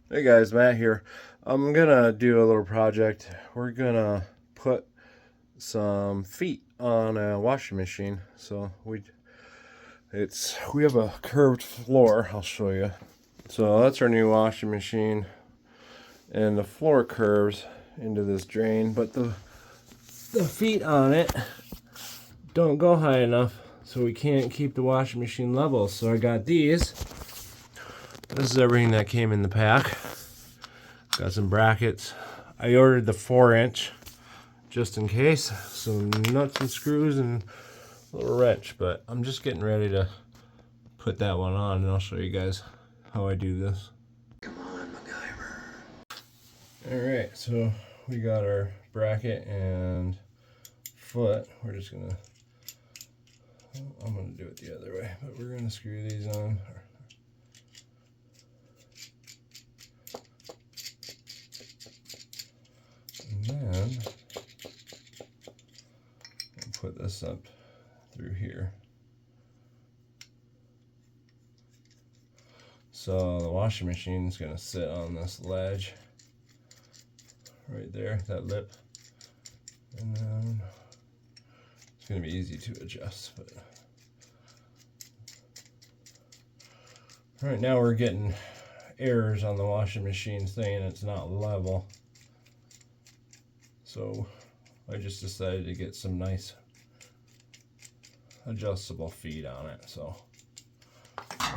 Hey guys, Matt here. I'm gonna do a little project. We're gonna put some feet on a washing machine. So we have a curved floor. I'll show you. So that's our new washing machine, and the floor curves into this drain, but the feet on it don't go high enough, so we can't keep the washing machine level. So I got these. This is everything that came in the pack. Got some brackets. I ordered the 4-inch just in case. Some nuts and screws and a little wrench. But I'm just getting ready to put that one on, and I'll show you guys how I do this. Come on, MacGyver. Alright, so we got our bracket and foot. We're just gonna, I'm gonna do it the other way, but we're gonna screw these on. And then we'll put this up through here. So the washing machine is going to sit on this ledge right there, that lip, and then it's going to be easy to adjust. But right now we're getting errors on the washing machine saying it's not level. So I just decided to get some nice adjustable feet on it. So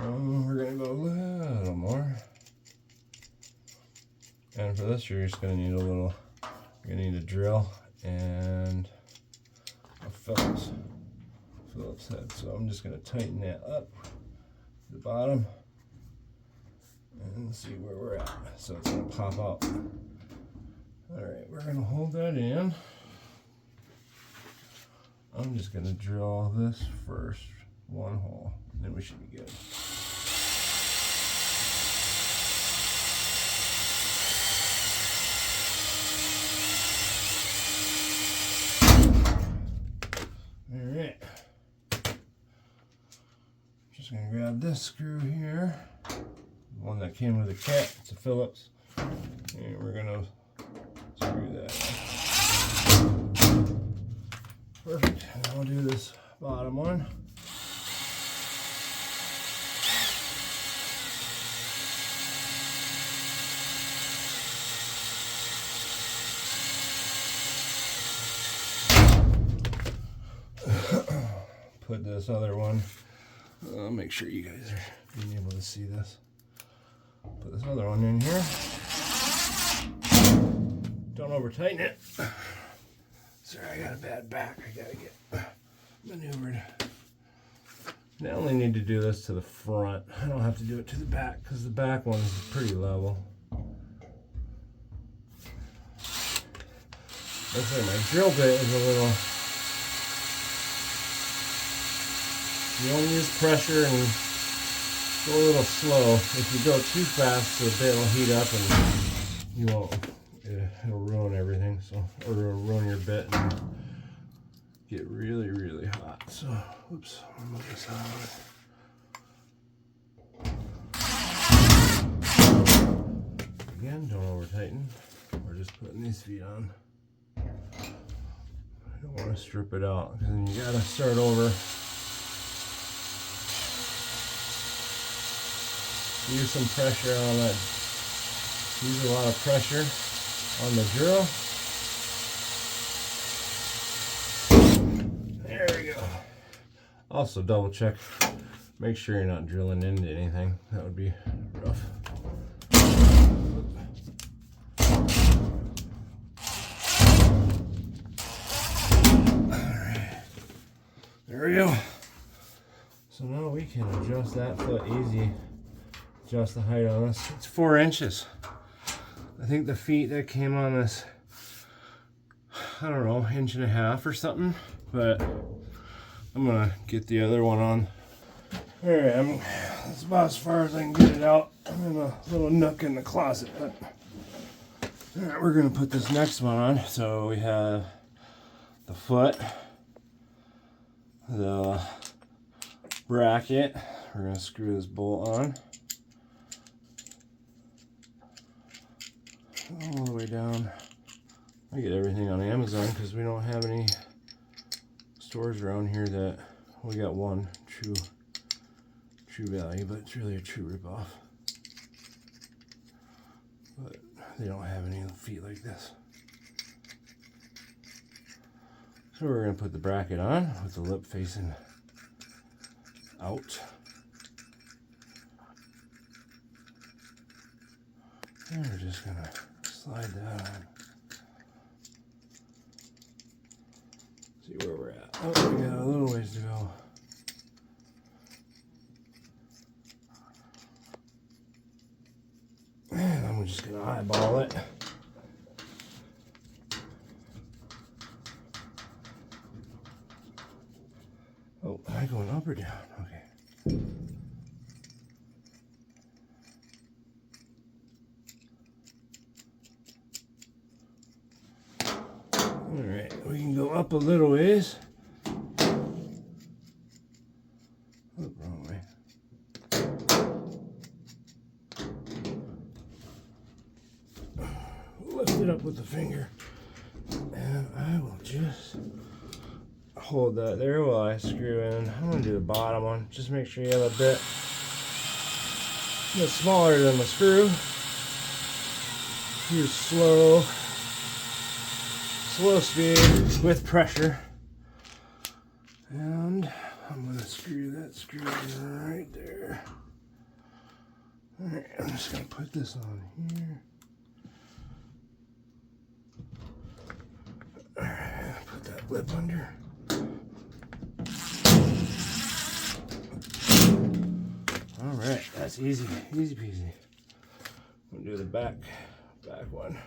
we're going to go a little more. And for this, you're just going to need you're going to need a drill and a Phillips head. So I'm just going to tighten that up to the bottom and see where we're at. So it's going to pop out. Alright, we're going to hold that in. I'm just going to drill this first, one hole, and then we should be good. Alright. Just going to grab this screw here, the one that came with the kit. It's a Phillips, and we're going to screw that in. Perfect. And then we'll do this bottom one. Put this other one. I'll make sure you guys are being able to see this. Put this other one in here. Don't over tighten it. Sorry, I got a bad back. I gotta get maneuvered. Now I only need to do this to the front. I don't have to do it to the back because the back one's pretty level. Looks like my drill bit is a little. You only use pressure and go a little slow. If you go too fast, the bit will heat up and you won't. It'll ruin everything. So, or it'll ruin your bit and get really, really hot. So, oops, I'll move this out. Again, don't over tighten. We're just putting these feet on. I don't want to strip it out because then you gotta start over. Use some pressure on that. Use a lot of pressure on the drill. There we go. Also double check. Make sure you're not drilling into anything. That would be rough. Alright. There we go. So now we can adjust that foot easy. Adjust the height on this. It's 4 inches. I think the feet that came on this, I don't know, 1.5 inches or something. But I'm gonna get the other one on. Alright, that's about as far as I can get it out. I'm in a little nook in the closet. But alright, we're gonna put this next one on. So we have the foot, the bracket. We're gonna screw this bolt on. all the way down. I get everything on Amazon because we don't have any stores around here that we got one True Value, but it's really a true ripoff. But they don't have any feet like this. So we're going to put the bracket on with the lip facing out. And we're just going to slide that on. See where we're at. Oh, we got a little ways to go. And I'm just going to eyeball it. Oh, am I going up or down? Okay. Alright, we can go up a little ways. Oh, wrong way. Lift it up with the finger. And I will just hold that there while I screw in. I'm going to do the bottom one. Just make sure you have a bit that's smaller than the screw. Use slow speed with pressure. And I'm going to screw that screw in right there. Alright, I'm just going to put this on here. Alright, put that lip under. Alright, that's easy peasy. We'll do the back one.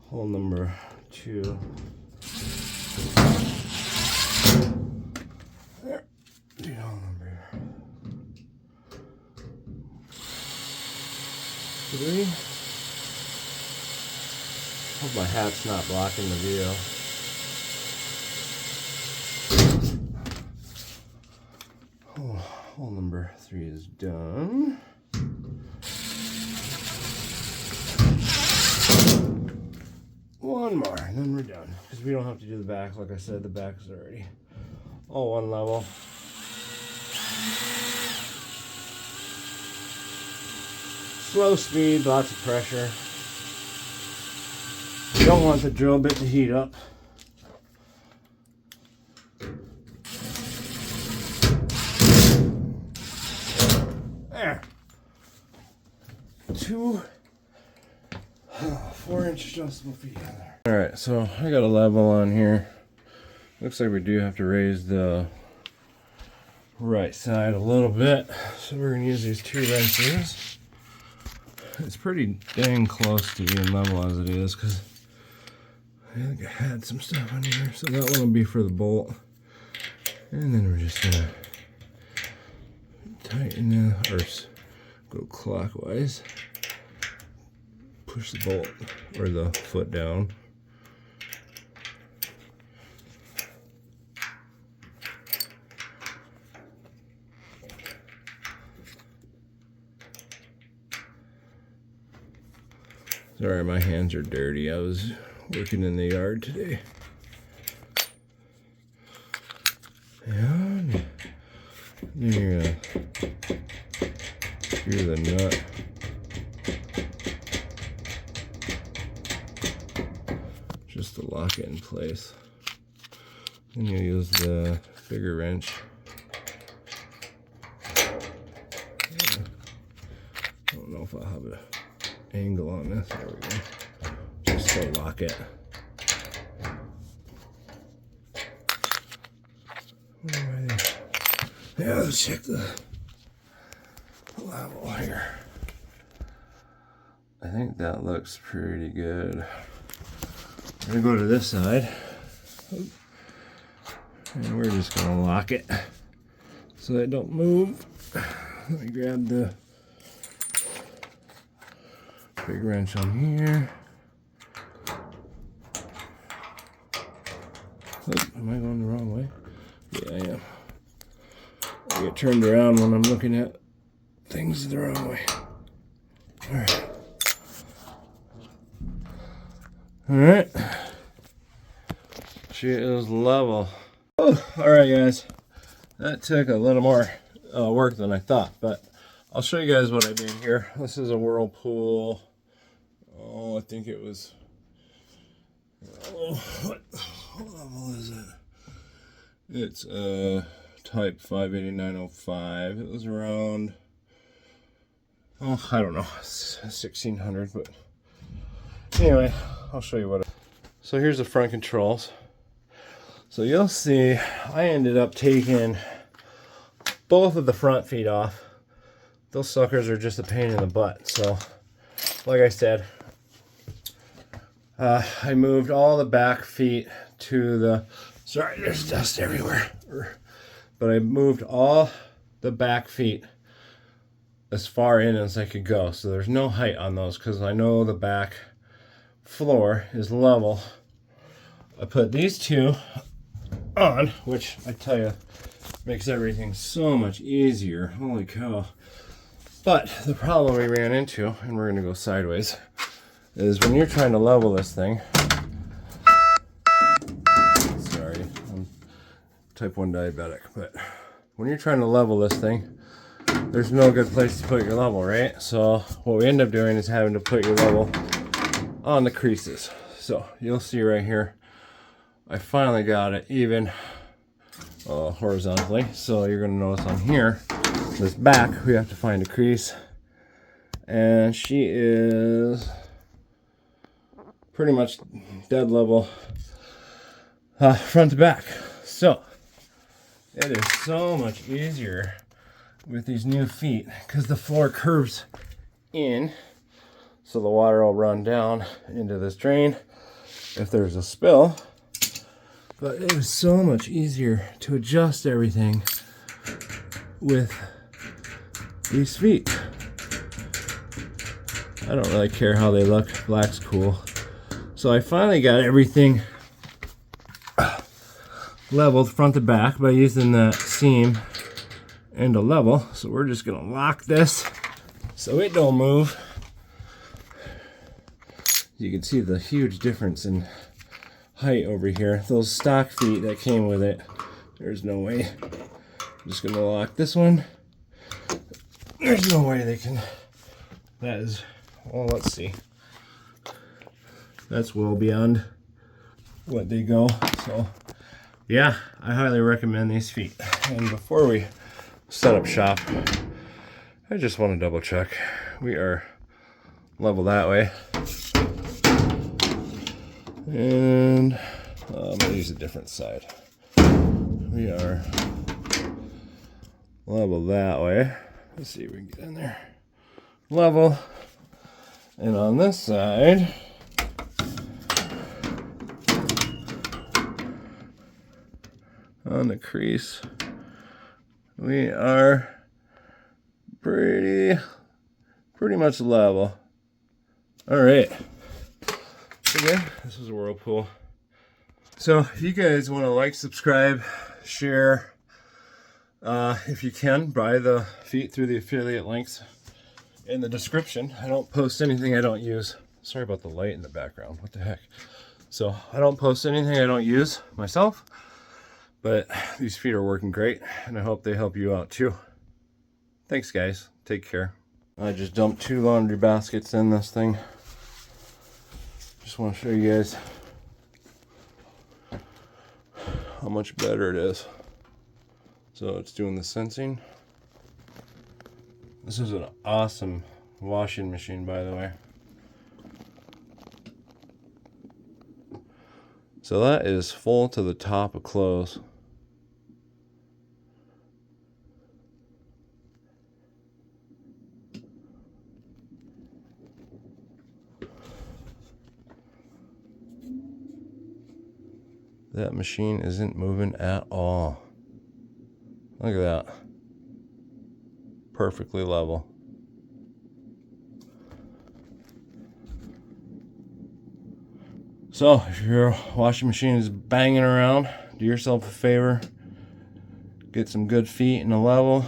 Hole number 2. There. Do hole number 3. Hope my hat's not blocking the view. Hole number 3 is done. One more, and then we're done. Because we don't have to do the back. Like I said, the back is already all one level. Slow speed, lots of pressure. You don't want the drill bit to heat up. There. 2 4-inch adjustable feet in there. Alright, so I got a level on here. Looks like we do have to raise the right side a little bit. So we're going to use these 2 wrenches. It's pretty dang close to being level as it is because I think I had some stuff on here. So that one will be for the bolt. And then we're just going to tighten it, or go clockwise. Push the bolt or the foot down. Sorry, my hands are dirty. I was working in the yard today. And then you're gonna screw the nut. Just to lock it in place. Then you use the bigger wrench. I don't know if I'll have an angle on this. There we go. Just to lock it. Yeah, let's check the level here. I think that looks pretty good. I'm gonna go to this side, and we're just gonna lock it so they don't move. Let me grab the big wrench on here. Am I going the wrong way? Yeah, I am. I get turned around when I'm looking at things the wrong way. Alright. Alright. She is level. Oh, alright guys. That took a little more work than I thought, but I'll show you guys what I did here. This is a whirlpool. Oh, I think it was... Oh, what level is it? It's type 58905. It was around, oh, I don't know, 1600, but anyway, I'll show you what. So here's the front controls. So you'll see I ended up taking both of the front feet off. Those suckers are just a pain in the butt. So like I said, I moved all the back feet to the, sorry, there's dust everywhere. But I moved all the back feet as far in as I could go. So there's no height on those because I know the back floor is level. I put these two on, which I tell you makes everything so much easier. Holy cow. But the problem we ran into, and we're gonna go sideways, is when you're trying to level this thing. Sorry, I'm type 1 diabetic, but when you're trying to level this thing, there's no good place to put your level, right? So what we end up doing is having to put your level on the creases. So you'll see right here, I finally got it even horizontally. So you're gonna notice on here, this back, we have to find a crease, and she is pretty much dead level front to back. So it is so much easier with these new feet because the floor curves in, so the water will run down into this drain if there's a spill. But it is so much easier to adjust everything with these feet. I don't really care how they look. Black's cool. So I finally got everything leveled front to back by using the seam and a level. So we're just gonna lock this so it don't move. You can see the huge difference in height over here. Those stock feet that came with it, there's no way. I'm just gonna lock this one. There's no way they can. That is, well, let's see. That's well beyond what they go. So yeah, I highly recommend these feet. And before we set up shop, I just want to double check. We are level that way. And I'm gonna use a different side. We are level that way. Let's see if we can get in there. Level. And on this side, on the crease, we are pretty much level. All right. Again, this is a whirlpool. So if you guys want to like, subscribe, share, if you can, buy the feet through the affiliate links in the description. I don't post anything I don't use. Sorry about the light in the background. What the heck? So I don't post anything I don't use myself, but these feet are working great, and I hope they help you out too. Thanks, guys. Take care. I just dumped 2 laundry baskets in this thing. Just want to show you guys how much better it is. So it's doing the sensing. This is an awesome washing machine, by the way. So that is full to the top of clothes. That machine isn't moving at all. Look at that. Perfectly level. So if your washing machine is banging around, do yourself a favor. Get some good feet in a level.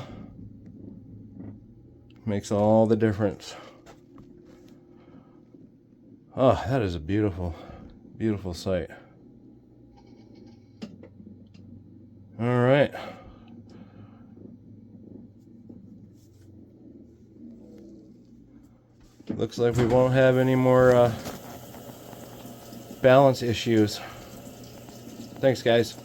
Makes all the difference. Oh, that is a beautiful, beautiful sight. All right. Looks like we won't have any more balance issues. Thanks, guys.